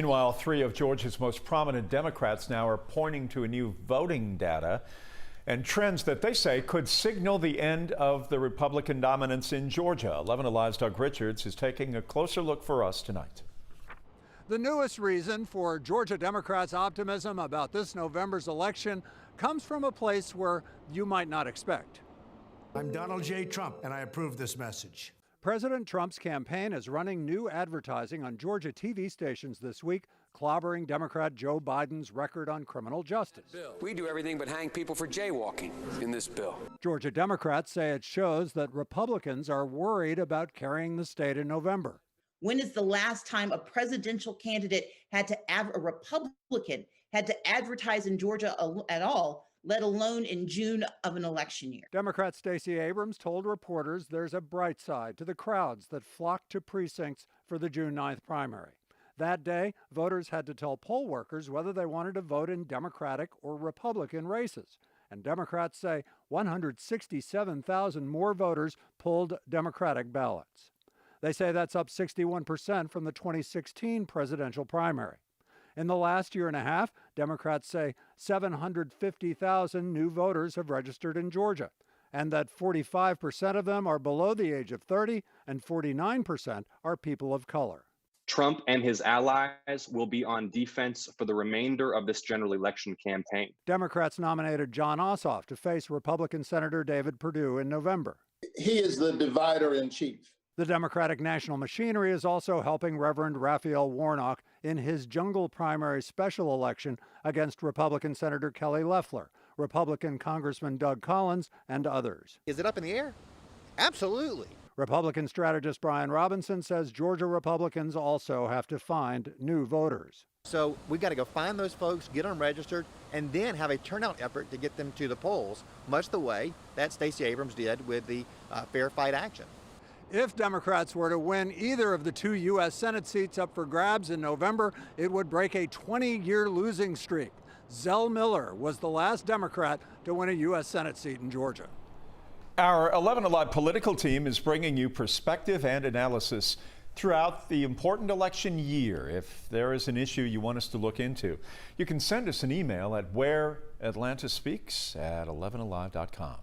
Meanwhile, three of Georgia's most prominent Democrats now are pointing to a new voting data and trends that they say could signal the end of the Republican dominance in Georgia. 11 Alive's Doug Richards is taking a closer look for us tonight. The newest reason for Georgia Democrats' optimism about this November's election comes from a place where you might not expect. I'm Donald J. Trump, and I approve this message. President Trump's campaign is running new advertising on Georgia TV stations this week, clobbering Democrat Joe Biden's record on criminal justice. We do everything but hang people for jaywalking in this bill. Georgia Democrats say it shows that Republicans are worried about carrying the state in November. When is the last time a presidential candidate a Republican had to advertise in Georgia at all, let alone in June of an election year? Democrat Stacey Abrams told reporters there's a bright side to the crowds that flocked to precincts for the June 9th primary. That day, voters had to tell poll workers whether they wanted to vote in Democratic or Republican races. And Democrats say 167,000 more voters pulled Democratic ballots. They say that's up 61% from the 2016 presidential primary. In the last year and a half, Democrats say 750,000 new voters have registered in Georgia, and that 45% of them are below the age of 30 and 49% are people of color. Trump and his allies will be on defense for the remainder of this general election campaign. Democrats nominated Jon Ossoff to face Republican Senator David Perdue in November. He is the divider in chief. The Democratic National Machinery is also helping Reverend Raphael Warnock in his jungle primary special election against Republican Senator Kelly Loeffler, Republican Congressman Doug Collins, and others. Is it up in the air? Absolutely. Republican strategist Brian Robinson says Georgia Republicans also have to find new voters. So we've got to go find those folks, get them registered, and then have a turnout effort to get them to the polls, much the way that Stacey Abrams did with the Fair Fight Action. If Democrats were to win either of the two U.S. Senate seats up for grabs in November, it would break a 20-year losing streak. Zell Miller was the last Democrat to win a U.S. Senate seat in Georgia. Our 11 Alive political team is bringing you perspective and analysis throughout the important election year. If there is an issue you want us to look into, you can send us an email at whereatlantaspeaks@11alive.com.